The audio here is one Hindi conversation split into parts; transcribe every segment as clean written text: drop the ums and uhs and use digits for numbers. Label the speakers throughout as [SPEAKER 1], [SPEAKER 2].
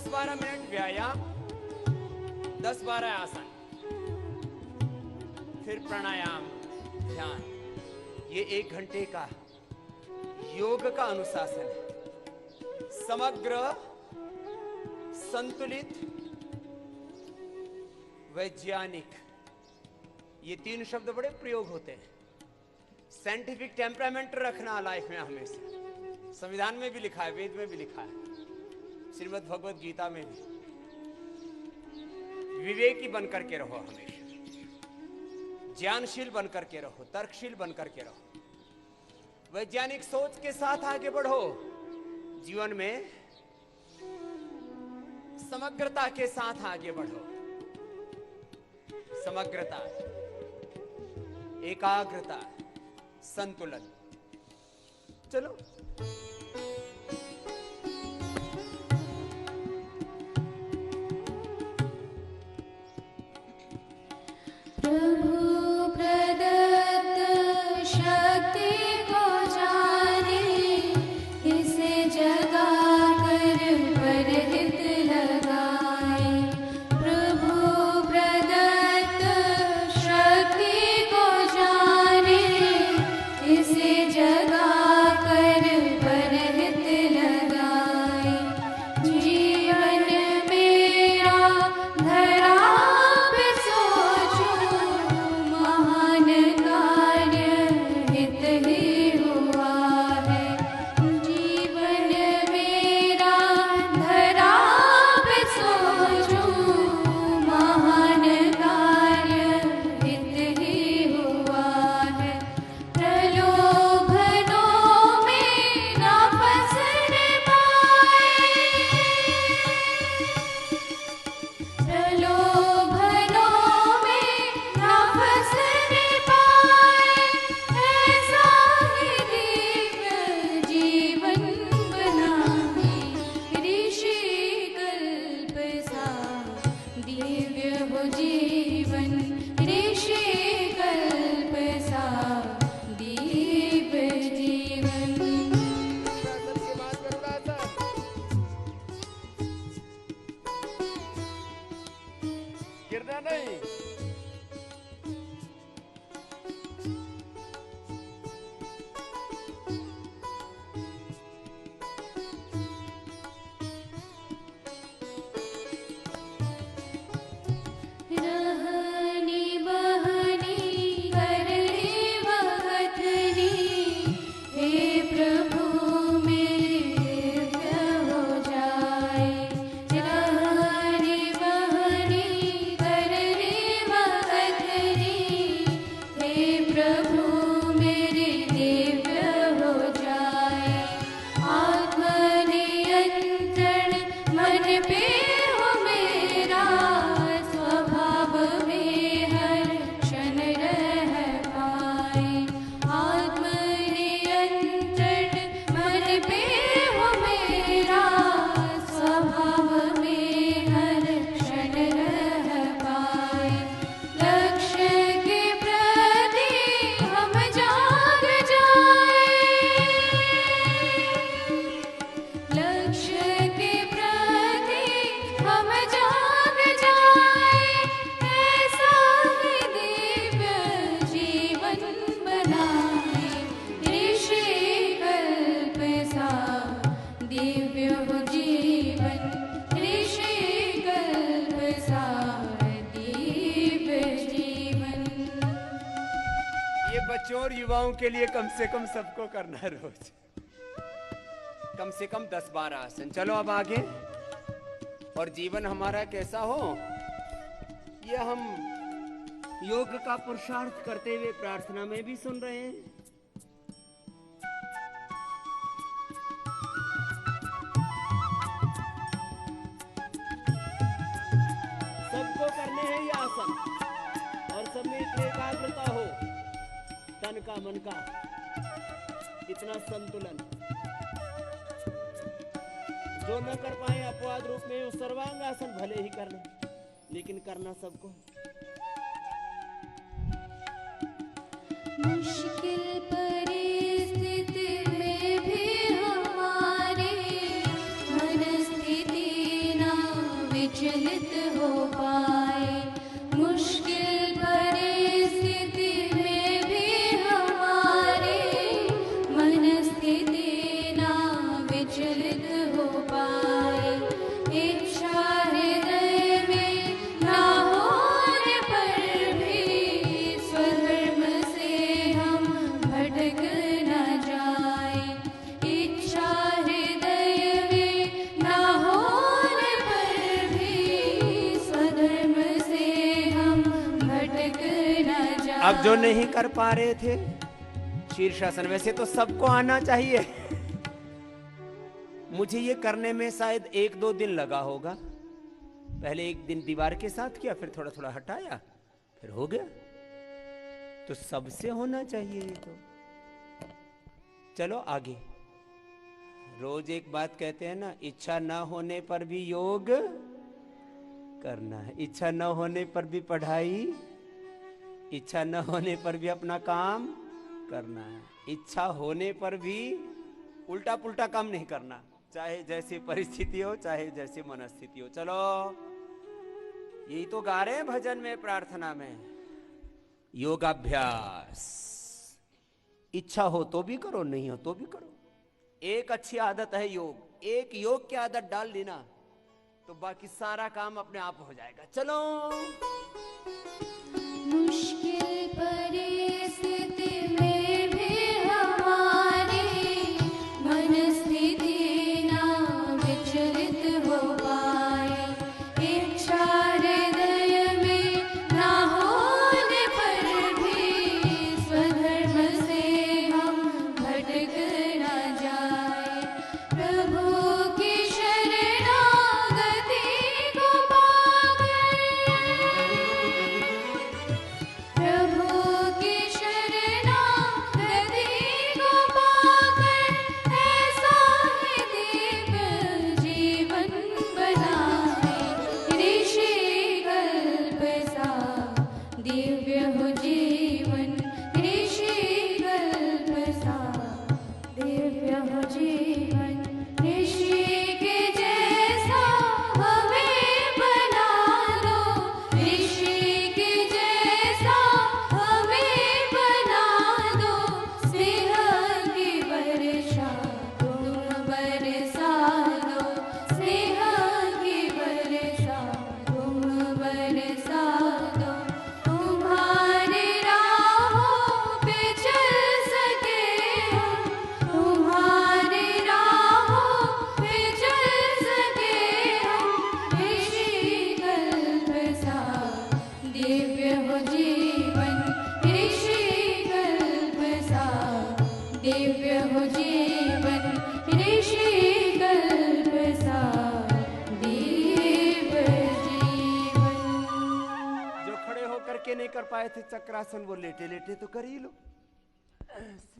[SPEAKER 1] 10-12 मिनट व्यायाम, 10-12 आसन, फिर प्राणायाम, ध्यान। ये 1 घंटे का योग का अनुशासन है। समग्र, संतुलित, वैज्ञानिक, ये 3 शब्द बड़े प्रयोग होते हैं। साइंटिफिक टेम्परामेंट रखना लाइफ में हमेशा, संविधान में भी लिखा है, वेद में भी लिखा है, श्रीमद् भगवत गीता में भी। विवेकी बनकर के रहो हमेशा, ज्ञानशील बनकर के रहो, तर्कशील बनकर के रहो, वैज्ञानिक सोच के साथ आगे बढ़ो। जीवन में समग्रता के साथ आगे बढ़ो। समग्रता, एकाग्रता, संतुलन। चलो और युवाओं के लिए कम से कम सबको करना है रोज, कम से कम 10-12 आसन। चलो अब आगे। और जीवन हमारा कैसा हो, ये हम योग का पुरुषार्थ करते हुए प्रार्थना में भी सुन रहे हैं। सबको करने हैं ये आसन, और सब में इतनी एकाग्रता हो, तन का मन का इतना संतुलन। जो न कर पाए अपवाद रूप में वो सर्वांग आसन भले ही कर लें, लेकिन करना सबको।
[SPEAKER 2] मुश्किल परिस्थिति में भी हमारी मन स्थिति ना
[SPEAKER 1] अब जो नहीं कर पा रहे थे शीर्षासन, वैसे तो सबको आना चाहिए, मुझे ये करने में शायद 1-2 दिन लगा होगा। पहले एक दिन दीवार के साथ किया, फिर थोड़ा थोड़ा हटाया, फिर हो गया। तो सबसे होना चाहिए ये तो। चलो आगे। रोज एक बात कहते हैं ना, इच्छा न होने पर भी योग करना है, इच्छा न होने पर भी पढ़ाई, इच्छा न होने पर भी अपना काम करना है, इच्छा होने पर भी उल्टा पुल्टा काम नहीं करना, चाहे जैसी परिस्थिति हो, चाहे जैसी मनस्थिति हो। चलो यही तो गा रहे हैं भजन में, प्रार्थना में। योगाभ्यास, इच्छा हो तो भी करो, नहीं हो तो भी करो। एक अच्छी आदत है योग, एक योग की आदत डाल ली ना तो बाकी सारा काम अपने आप हो जाएगा। चलो।
[SPEAKER 2] मुश्किल परिस्थिति में भी हमारी मनस्थिति ना विचलित हो पाए, इच्छा हृदय में ना होने पर भी स्वधर्म से हम भटक ना जाए। प्रभु की शरणागति को पाकर, प्रभु की शरणागति को पाकर ऐसा ही दिव्य जीवन बनाए। ऋषि कल्प सा दिव्य हो जीवन, ऋषि कल्प सा दिव्य हो जीवन। ऋषि के जैसा हमें बना दो, ऋषि के जैसा हमें बना दो। स्नेह की वर्षा तुम बरसा दो, स्नेह की वर्षा तुम बरसा दो। तुम्हारे राहों पे चल सके हम, तुम्हारे राहों पे चल सके हम। ऋषि कल्प सा दिव्य हो जीवन, ऋषि कल्प सा दिव्य हो जीवन, ऋषि कल्प सा दिव्य जीवन।
[SPEAKER 1] जो खड़े होकर के नहीं कर पाए थे चक्रासन, वो लेटे लेटे तो कर ही लो। ऐसे।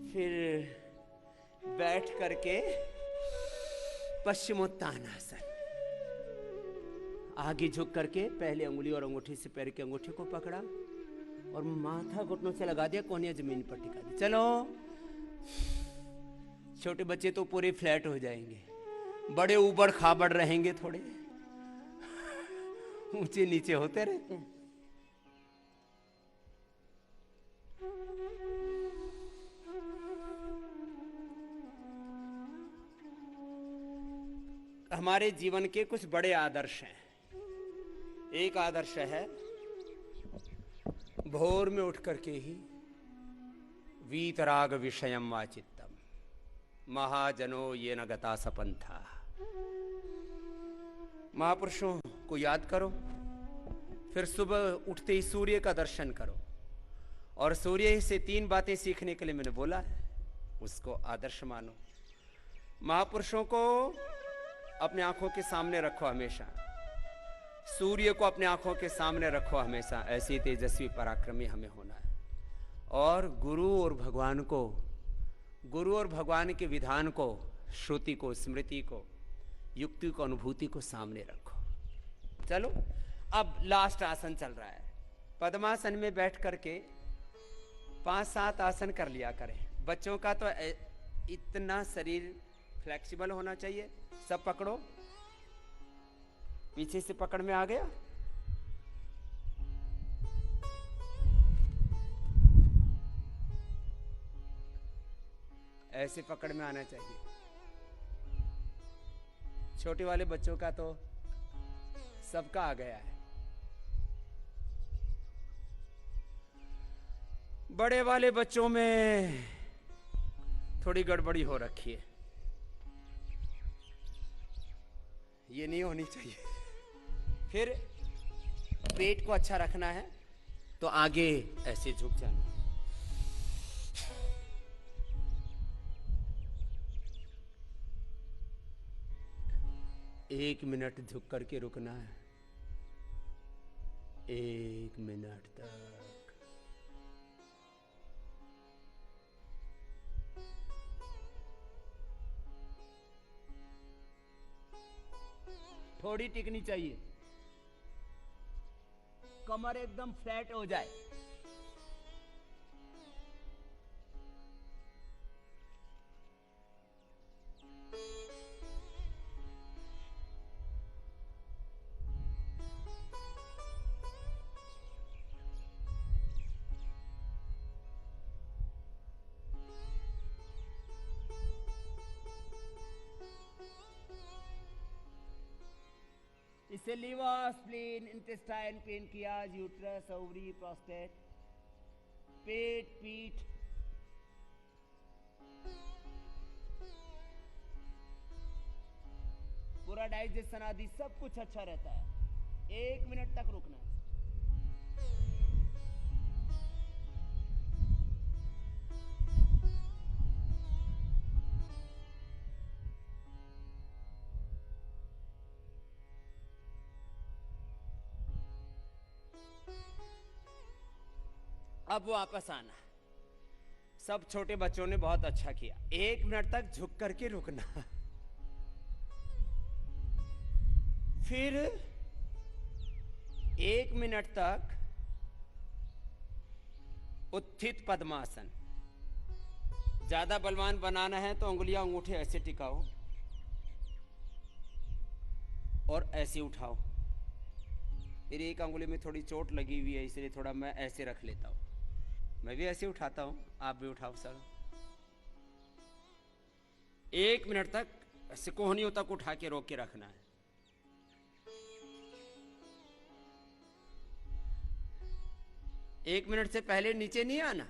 [SPEAKER 1] फिर बैठ करके पश्चिमोत्तानासन, आगे झुक करके पहले अंगुली और अंगूठी से पैर की अंगूठी को पकड़ा और माथा घुटनों से लगा दिया, कोनिया जमीन पर टिका दी। चलो। छोटे बच्चे तो पूरे फ्लैट हो जाएंगे, बड़े ऊबड़ खाबड़ रहेंगे, थोड़े ऊंचे नीचे होते रहते हैं। हमारे जीवन के कुछ बड़े आदर्श हैं। एक आदर्श है भोर में उठ करके ही वीतराग विषयम वाचित्तम महाजनो ये न गता सपंथा। महापुरुषों को याद करो, फिर सुबह उठते ही सूर्य का दर्शन करो, और सूर्य से 3 बातें सीखने के लिए मैंने बोला है, उसको आदर्श मानो। महापुरुषों को अपने आंखों के सामने रखो हमेशा, सूर्य को अपने आंखों के सामने रखो हमेशा। ऐसे तेजस्वी पराक्रमी हमें होना है। और गुरु और भगवान को, गुरु और भगवान के विधान को, श्रुति को, स्मृति को, युक्ति को, अनुभूति को सामने रखो। चलो अब लास्ट आसन चल रहा है। पद्मासन में बैठ करके 5-7 आसन कर लिया करें। बच्चों का तो इतना शरीर फ्लेक्सिबल होना चाहिए। सब पकड़ो, पीछे से पकड़ में आ गया। ऐसे पकड़ में आना चाहिए। छोटे वाले बच्चों का तो सबका आ गया है। बड़े वाले बच्चों में थोड़ी गड़बड़ी हो रखी है, ये नहीं होनी चाहिए। फिर पेट को अच्छा रखना है तो आगे ऐसे झुक जाना। 1 मिनट झुक करके रुकना है, 1 मिनट तक। थोड़ी टिकनी चाहिए, कमर एकदम फ्लैट हो जाए। इससे liver, spleen, intestine, pancreas, uterus, ovary, prostate, पेट, पीठ, पूरा डाइजेशन आदि सब कुछ अच्छा रहता है। 1 मिनट तक रुकना है। अब वापस आना। सब छोटे बच्चों ने बहुत अच्छा किया। 1 मिनट तक झुक करके रुकना, फिर 1 मिनट तक उत्थित पद्मासन। ज्यादा बलवान बनाना है तो उंगलियां अंगूठे ऐसे टिकाओ और ऐसे उठाओ। मेरी एक अंगुली में थोड़ी चोट लगी हुई है, इसलिए थोड़ा मैं ऐसे रख लेता हूं। मैं भी ऐसे उठाता हूं, आप भी उठाओ सर। 1 मिनट तक ऐसे कोहनियों तक उठा के रोक के रखना है। एक मिनट से पहले नीचे नहीं आना।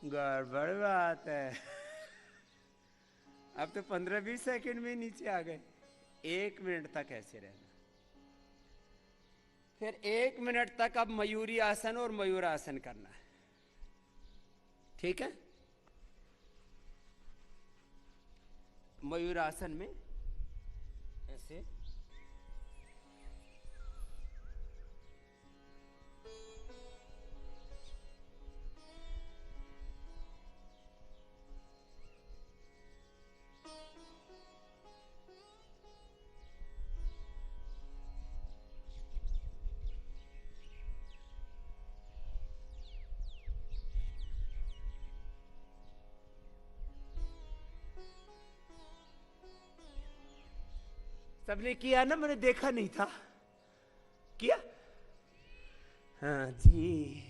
[SPEAKER 1] गड़बड़ बात है। अब तो 15-20 सेकंड में नीचे आ गए। 1 मिनट तक ऐसे रहना। फिर 1 मिनट तक अब मयूरी आसन और मयूरासन करना है, ठीक है। मयूरासन में ऐसे सबने किया ना, मैंने देखा नहीं था। किया? हाँ जी।